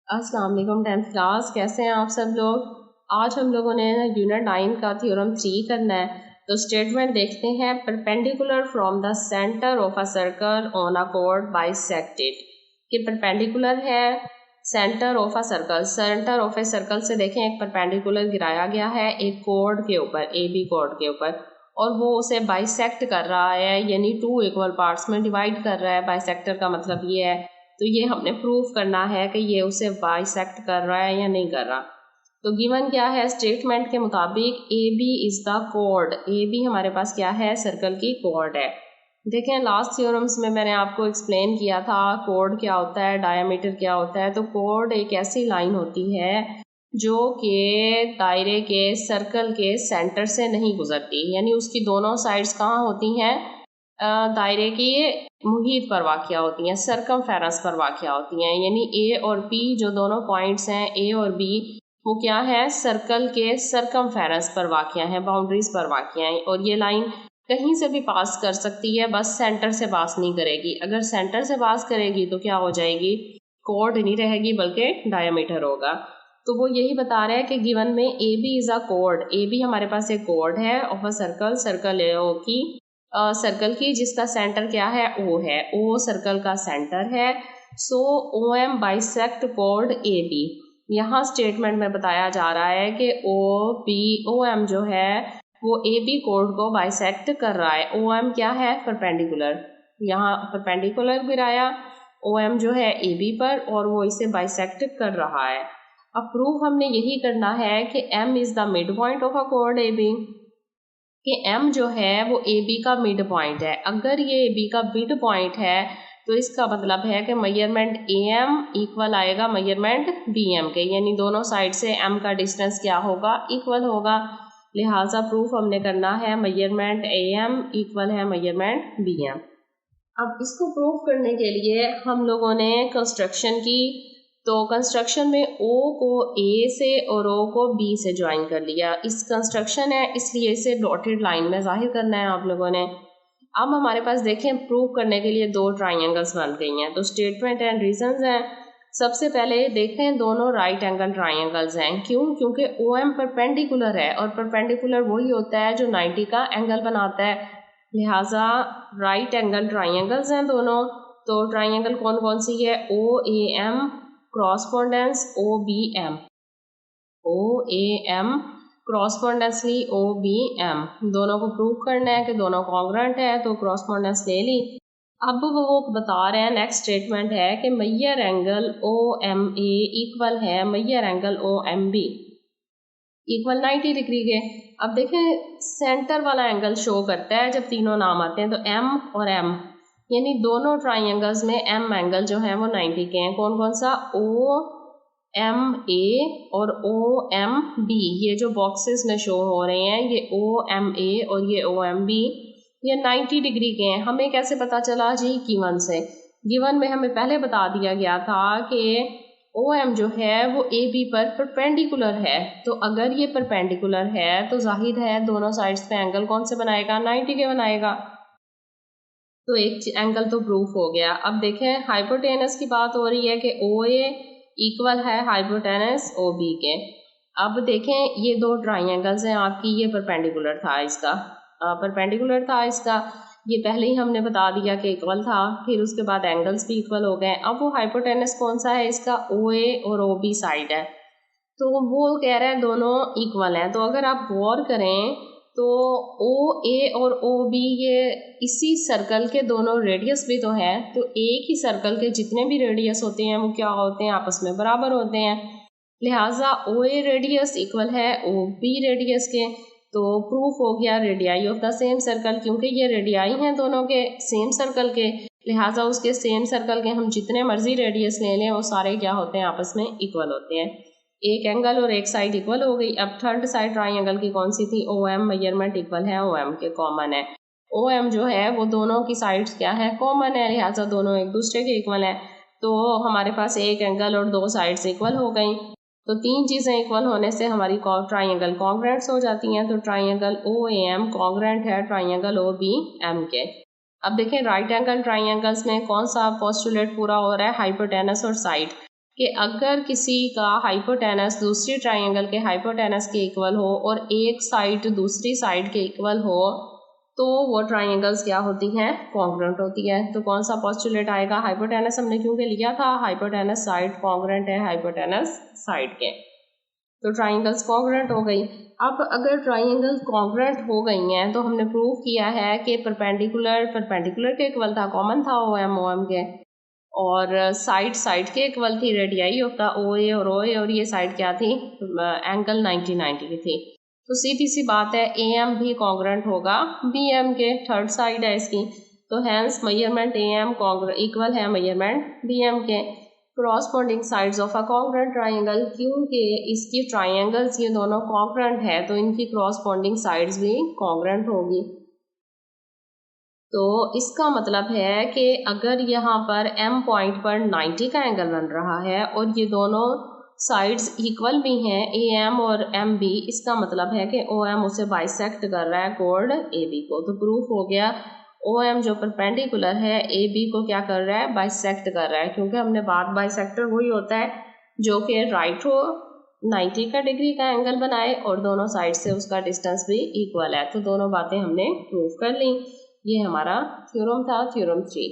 अस्सलाम वालेकुम 10th class, कैसे हैं आप सब लोग। आज हम लोगों ने यूनिट 9 का थ्योरम 3 करना है। तो स्टेटमेंट देखते हैं। Perpendicular from the centre of a circle on a code bisected, कि परपेंडिकुलर है centre of a circle, centre of a circle से देखें एक परपेंडिकुलर गिराया गया है एक कोड के ऊपर, ए बी कोड के ऊपर, और वो उसे बाइसेक्ट कर रहा है, यानी 2 इक्वल पार्ट्स में डिवाइड कर रहा है। बाइसेक्टर का मतलब ये है, तो ये हमने प्रूफ करना है कि ये उसे बाइसेक्ट कर रहा है या नहीं कर रहा। तो गिवन क्या है स्टेटमेंट के मुताबिक, ए बी इज द कोड। ए बी हमारे पास क्या है, सर्कल की कोड है। देखें लास्ट थ्योरम्स में मैंने आपको एक्सप्लेन किया था कोड क्या होता है, डायमीटर क्या होता है। तो कोड एक ऐसी लाइन होती है जो कि दायरे के, सर्कल के सेंटर से नहीं गुजरती, यानी उसकी दोनों साइड्स कहाँ होती हैं, दायरे की मुहीत पर वाक़या होती हैं, सर्कमफेरेंस पर वाक़या होती हैं। यानी ए और बी जो दोनों पॉइंट्स हैं, ए और बी, वो क्या है, सर्कल के सर्कमफेरेंस पर वाक़या हैं, बाउंड्रीज पर वाक़या हैं। और ये लाइन कहीं से भी पास कर सकती है, बस सेंटर से पास नहीं करेगी। अगर सेंटर से पास करेगी तो क्या हो जाएगी, कोड नहीं रहेगी बल्कि डायमीटर होगा। तो वो यही बता रहे हैं कि गिवन में ए बी इज़ अ कोड। ए बी हमारे पास एक कोड है of a circle, circle A O की, सर्कल की, जिसका सेंटर क्या है, ओ है। ओ सर्कल का सेंटर है। सो ओ एम बाइसेक्ट कोड ए बी। यहाँ स्टेटमेंट में बताया जा रहा है कि ओ बी, ओ एम जो है वो ए बी कोड को बाइसेक्ट कर रहा है। ओ एम क्या है, परपेंडिकुलर, यहाँ परपेंडिकुलर गिराया ओ एम जो है ए बी पर, और वो इसे बाइसेक्ट कर रहा है। अब प्रूफ हमने यही करना है कि M is the midpoint of a कोड ए बी, कि m जो है वो ए बी का मिड पॉइंट है। अगर ये ए बी का मिड पॉइंट है तो इसका मतलब है कि मेजरमेंट ए एम इक्वल आएगा मेजरमेंट बी एम के, यानी दोनों साइड से m का डिस्टेंस क्या होगा, इक्वल होगा। लिहाजा प्रूफ हमने करना है मेजरमेंट ए एम इक्वल है मेजरमेंट बी एम। अब इसको प्रूफ करने के लिए हम लोगों ने कंस्ट्रक्शन की। तो कंस्ट्रक्शन में ओ को ए से और ओ को बी से ज्वाइन कर लिया। इस कंस्ट्रक्शन है इसलिए इसे डॉटेड लाइन में जाहिर करना है आप लोगों ने। अब हमारे पास देखें प्रूफ करने के लिए 2 ट्राइंगल्स बन गई हैं। तो स्टेटमेंट एंड रीजंस हैं। सबसे पहले देखें दोनों राइट एंगल ट्राइंगल्स हैं। क्यों, क्योंकि ओ एम परपेंडिकुलर है, और परपेंडिकुलर वही होता है जो 90 का एंगल बनाता है। लिहाजा राइट एंगल ट्राइंगल्स हैं दोनों। तो ट्राइंगल कौन कौन सी है, O A M correspondence O B M, O A M correspondingly O B M, दोनों को प्रूव करना है कि दोनों कॉन्ग्रुएंट है। तो क्रॉसपोंडेंस ले ली। अब वो बता रहे हैं, नेक्स्ट स्टेटमेंट है कि major angle O M A equal है major angle O M B, equal 90 degree के। अब देखें सेंटर वाला एंगल शो करता है जब तीनों नाम आते हैं, तो एम और एम, यानी दोनों ट्राइंगल्स में एम एंगल जो है वो 90 के हैं। कौन कौन सा, ओ एम ए और ओ एम बी, ये जो बॉक्सेस में शो हो रहे हैं ये ओ एम ए और ये ओ एम बी, ये 90 डिग्री के हैं। हमें कैसे पता चला जी, गिवन से। गिवन में हमें पहले बता दिया गया था कि ओ एम जो है वो ए बी पर परपेंडिकुलर है। तो अगर ये परपेंडिकुलर है तो जाहिर है दोनों साइड्स पे एंगल कौन से बनाएगा, 90 के बनाएगा। तो एक एंगल तो प्रूफ हो गया। अब देखें हाइपोटेनस की बात हो रही है कि ओ ए इक्वल है हाइपोटेनस ओ बी के। अब देखें ये 2 ट्राइंगल्स हैं आपकी, ये परपेंडिकुलर था इसका, परपेंडिकुलर था इसका, ये पहले ही हमने बता दिया कि इक्वल था। फिर उसके बाद एंगल्स भी इक्वल हो गए। अब वो हाइपोटेनस कौन सा है इसका, ओ ए और ओ बी साइड है। तो वो कह रहे हैं दोनों इक्वल हैं। तो अगर आप गौर करें तो ओ ए और ओ बी ये इसी सर्कल के दोनों रेडियस भी तो हैं। तो एक ही सर्कल के जितने भी रेडियस होते हैं वो क्या होते हैं, आपस में बराबर होते हैं। लिहाजा ओ ए रेडियस इक्वल है ओ बी रेडियस के। तो प्रूफ हो गया radii of the same circle, क्योंकि ये रेडियाई हैं दोनों के सेम सर्कल के। लिहाजा उसके सेम सर्कल के हम जितने मर्जी रेडियस ले लें वो सारे क्या होते हैं, आपस में इक्वल होते हैं। एक एंगल और एक साइड इक्वल हो गई। अब थर्ड साइड ट्राइंगल की कौन सी थी, ओ एम, मेजरमेंट इक्वल है ओ एम के, कॉमन है। ओ एम जो है वो दोनों की साइड्स क्या है, कॉमन है, लिहाजा दोनों एक दूसरे के इक्वल हैं। तो हमारे पास एक एंगल और 2 साइड्स इक्वल हो गई। तो 3 चीज़ें इक्वल होने से हमारी ट्राइंगल कॉन्ग्रुएंट्स हो जाती हैं। तो triangle O A M congruent है ट्राइंगल ओ बी एम के। अब देखें राइट एंगल ट्राइंगल्स में कौन सा पोस्टुलेट पूरा हो रहा है, हाइपोटेनस और साइड। कि अगर किसी का हाइपोटेनस दूसरी ट्राइंगल के हाइपोटेनस के इक्वल हो और एक साइड दूसरी साइड के इक्वल हो तो वो ट्राइंगल्स क्या होती हैं, कॉन्ग्रुएंट होती है। तो कौन सा पोस्टुलेट आएगा, हाइपोटेनस हमने क्योंकि लिया था, हाइपोटेनस साइड कॉन्ग्रुएंट है हाइपोटेनस साइड के, तो ट्राइंगल्स कॉन्ग्रुएंट हो गई। अब अगर ट्राइंगल्स कॉन्ग्रुएंट हो गई हैं तो हमने प्रूव किया है कि परपेंडिकुलर के इक्वल था, कॉमन था ओ एम के, और साइड के इक्वल थी, रेडियाई ऑफ द ओ ए और ये साइड क्या थी, एंगल 90 की थी। तो सीधी सी बात है ए एम भी कॉन्ग्रुएंट होगा बी एम के, थर्ड साइड है इसकी, तो hence measurement A M equal है मेजरमेंट बी एम के। Corresponding sides of a congruent triangle, क्योंकि इसकी ट्राइंगल्स ये दोनों कॉन्ग्रुएंट है तो इनकी क्रॉसपोंडिंग साइड्स भी कॉन्ग्रुएंट होगी। तो इसका मतलब है कि अगर यहाँ पर एम पॉइंट पर 90 का एंगल बन रहा है और ये दोनों साइड्स इक्वल भी हैं ए एम और एम बी, इसका मतलब है कि ओ एम उसे बाइसेक्ट कर रहा है कोड ए बी को। तो प्रूफ हो गया ओ एम जो परपेंडिकुलर है ए बी को क्या कर रहा है, बाइसेक्ट कर रहा है, क्योंकि हमने बात बाइसेक्टर वही होता है जो कि राइट हो 90 का डिग्री का एंगल बनाए और दोनों साइड से उसका डिस्टेंस भी इक्वल है। तो दोनों बातें हमने प्रूव कर ली। ये हमारा थ्योरम था, थ्योरम 3।